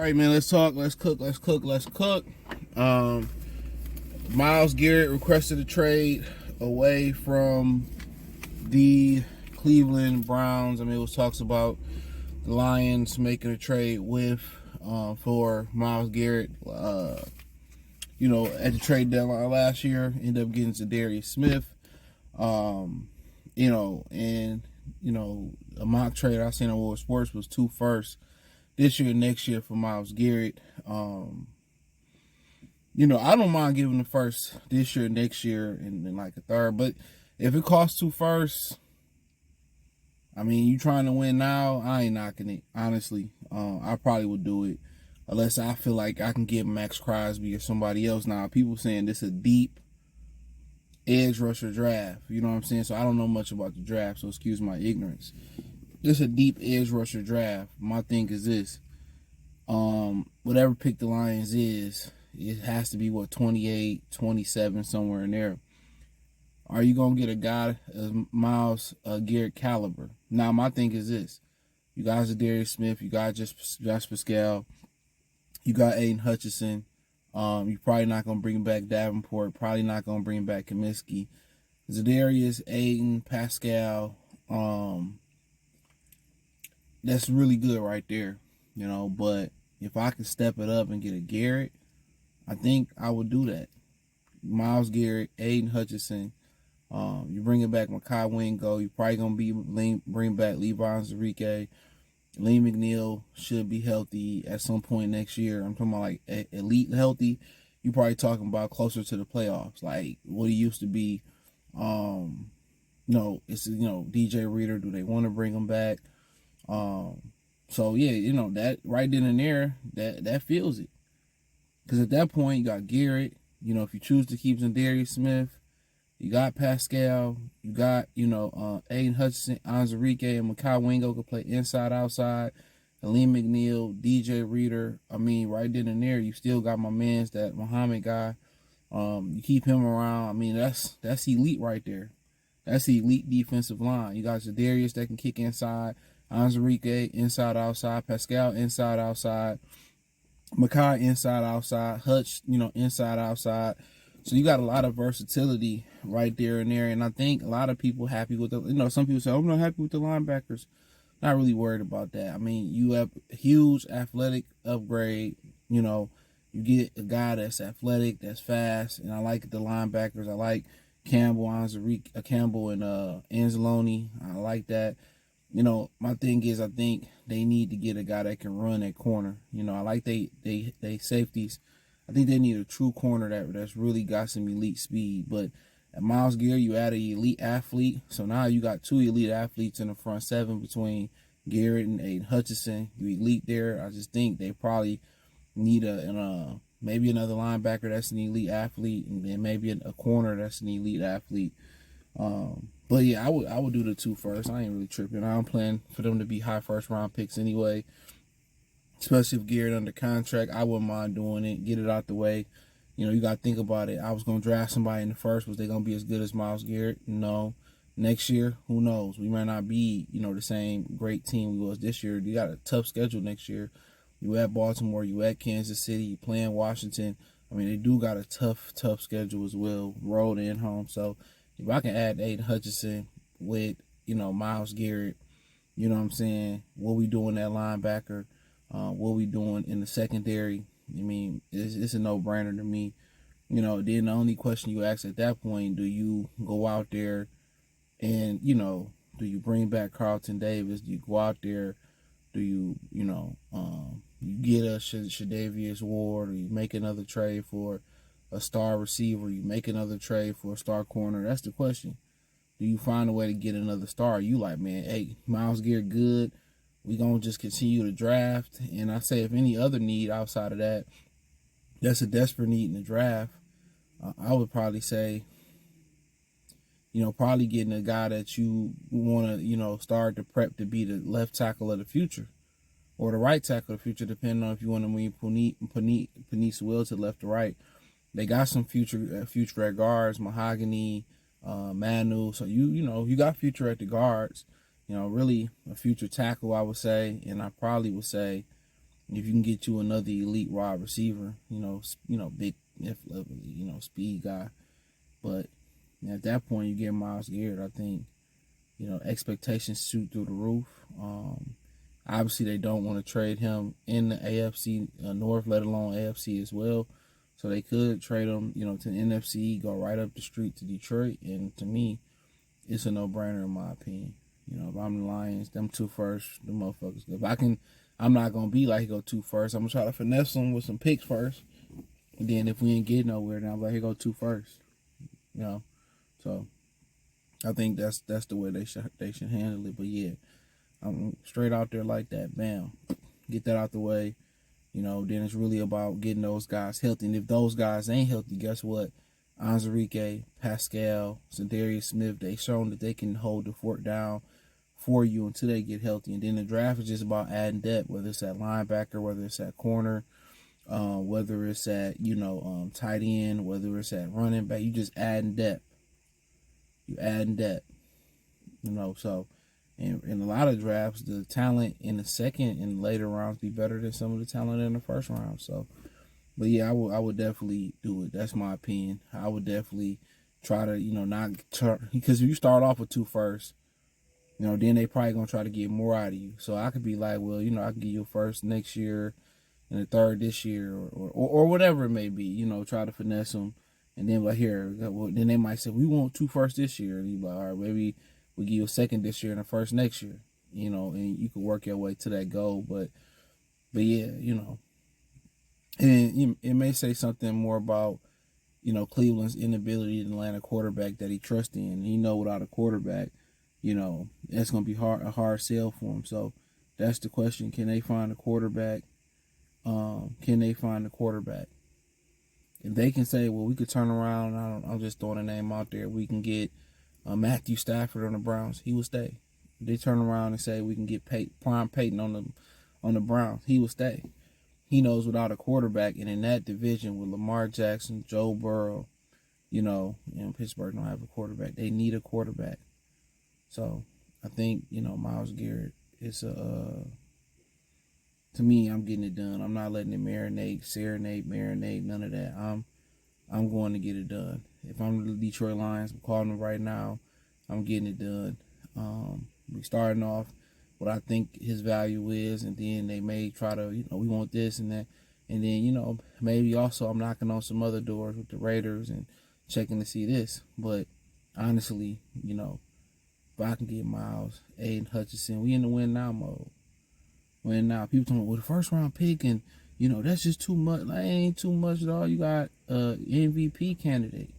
right, man, let's talk. Let's cook. Myles Garrett requested a trade away from the Cleveland Browns. I mean, it was talks about the Lions making a trade with for Myles Garrett. At the trade deadline last year, ended up getting Zadarius Smith. A mock trade I seen on World Sports was 2 firsts this year and next year for Myles Garrett. I don't mind giving the first this year, next year, and like a third. But if it costs 2 firsts, I mean, you trying to win now, I ain't knocking it, honestly. I probably would do it unless I feel like I can get Max Crosby or somebody else. Now, people saying this is a deep edge rusher draft. You know what I'm saying? So I don't know much about the draft, so excuse my ignorance. This is a deep edge rusher draft. My thing is this. Whatever pick the Lions is, it has to be, 28, 27, somewhere in there. Are you going to get a guy of Myles Garrett caliber? Now, my thing is this. You guys are Darius Smith. You got Josh Pascal. You got Aiden Hutchinson. You're probably not going to bring back Davenport. Probably not going to bring back Kaminsky. Zadarius, Aiden, Pascal. That's really good right there. But if I can step it up and get a Garrett, I think I would do that. Myles Garrett, Aiden Hutchinson. You bringing back Mekhi Wingo. You're probably going to bring back Levi Onwuzurike. Lee McNeil should be healthy at some point next year. I'm talking about like elite healthy. You're probably talking about closer to the playoffs, like what he used to be. It's DJ Reader. Do they want to bring him back? So yeah, that right then and there, that feels it. Because at that point, you got Garrett. If you choose to keep Zadarius Smith, you got Pascal. You got, Aiden Hutchinson, Onwuzurike, and Mekhi Wingo could play inside, outside. Aleem McNeil, DJ Reader. I mean, right then and there, you still got my man's that Muhammad guy. You keep him around. I mean, that's elite right there. That's the elite defensive line. You got Zadarius that can kick inside. Onwuzurike, inside, outside. Pascal, inside, outside. Mekhi, inside, outside. Hutch, inside, outside. So you got a lot of versatility right there and there. And I think a lot of people happy with some people say, I'm not happy with the linebackers. Not really worried about that. I mean, you have a huge athletic upgrade. You get a guy that's athletic, that's fast. And I like the linebackers. I like Campbell, Campbell and Anzalone. I like that. My thing is, I think they need to get a guy that can run at corner. I like they safeties. I think they need a true corner that's really got some elite speed. But at Myles Garrett, you add an elite athlete. So now you got 2 elite athletes in the front 7 between Garrett and Aiden Hutchinson. You elite there. I just think they probably need maybe another linebacker that's an elite athlete, and then maybe a corner that's an elite athlete. But yeah, I would do the 2 first. I ain't really tripping. I don't plan for them to be high first round picks anyway. Especially if Garrett under contract, I wouldn't mind doing it. Get it out the way. You got to think about it. I was going to draft somebody in the first. Was they going to be as good as Myles Garrett? No. Next year, who knows? We might not be, the same great team we was this year. You got a tough schedule next year. You at Baltimore. You at Kansas City. You playing Washington. I mean, they do got a tough schedule as well. Road and home. So if I can add Aiden Hutchinson with, Myles Garrett, you know what I'm saying? What we doing at linebacker? What we doing in the secondary? I mean, it's a no-brainer to me. Then the only question you ask at that point, do you go out there and, do you bring back Carlton Davis? Do you go out there? Do you, you get a Shadavius Ward, or you make another trade for a star receiver? You make another trade for a star corner? That's the question. Do you find a way to get another star? You like, man, hey, Myles Garrett good. We going to just continue to draft. And I say if any other need outside of that, that's a desperate need in the draft, I would probably say, probably getting a guy that you want to, start to prep to be the left tackle of the future or the right tackle of the future, depending on if you want to move Panisse Will to left or right. They got some future at guards, Mahogany, Manu. So, you got future at the guards. Really a future tackle, I would say. And I probably would say If you can get you another elite wide receiver, big, speed guy. But at that point, you get Myles Garrett. I think expectations shoot through the roof. Obviously, they don't want to trade him in the AFC North, let alone AFC as well. So they could trade him, to the NFC, go right up the street to Detroit. And to me, it's a no-brainer in my opinion. If I'm the Lions, them 2 firsts, the motherfuckers. If I can, I'm not gonna be like, go 2 firsts. I'm gonna try to finesse them with some picks first. And then if we ain't get nowhere, then I'm like, here go 2 firsts. So I think that's the way they should handle it. But yeah, I'm straight out there like that. Bam, get that out the way. Then it's really about getting those guys healthy. And if those guys ain't healthy, guess what? Anzarike, Pascal, Zadarius Smith, they shown that they can hold the fort down for you until they get healthy. And then the draft is just about adding depth, whether it's at linebacker, whether it's at corner, whether it's at, tight end, whether it's at running back. You just adding depth. You adding depth. So in a lot of drafts, the talent in the second and later rounds be better than some of the talent in the first round. So, but yeah, I would definitely do it. That's my opinion. I would definitely try to, not try, because if you start off with 2 firsts, then they probably gonna try to get more out of you. So I could be like, well, I can give you a first next year and a third this year, or whatever it may be. Try to finesse them, and then here, well, then they might say we want 2 firsts this year, and you like, all right, maybe we give you a second this year and a first next year, and you can work your way to that goal. But yeah, and it may say something more about, Cleveland's inability to land a quarterback that he trusts in. Without a quarterback, that's going to be a hard sell for him. So that's the question. Can they find a quarterback? Can they find a quarterback? If they can say, well, we could turn around, I'm just throwing a name out there, we can get Matthew Stafford on the Browns, he will stay. If they turn around and say we can get Prime Peyton on the Browns, he will stay. He knows without a quarterback, and in that division with Lamar Jackson, Joe Burrow, Pittsburgh don't have a quarterback. They need a quarterback. So I think, Myles Garrett is to me, I'm getting it done. I'm not letting it marinate, none of that. I'm going to get it done. If I'm the Detroit Lions, I'm calling them right now. I'm getting it done. We starting off what I think his value is, and then they may try to, we want this and that. And then, maybe also I'm knocking on some other doors with the Raiders and checking to see this. But honestly, if I can get Myles, Aiden Hutchinson, we in the win now mode. Win now. People talking about, well, the first round pick, and, that's just too much. That ain't too much at all. You got MVP candidate.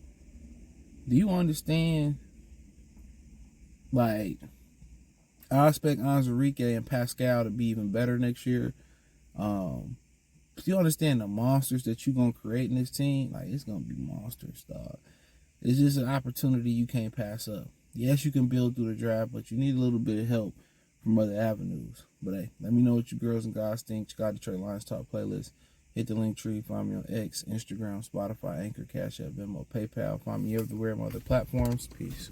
Do you understand? Like, I expect Anzarike and Pascal to be even better next year. Do you understand the monsters that you're going to create in this team? Like, it's going to be monsters, dog. It's just an opportunity you can't pass up. Yes, you can build through the draft, but you need a little bit of help from other avenues. But hey, let me know what you girls and guys think. Check out the Detroit Lions Talk playlist. Hit the link tree. Find me on X, Instagram, Spotify, Anchor, Cash App, Venmo, PayPal. Find me everywhere on other platforms. Peace.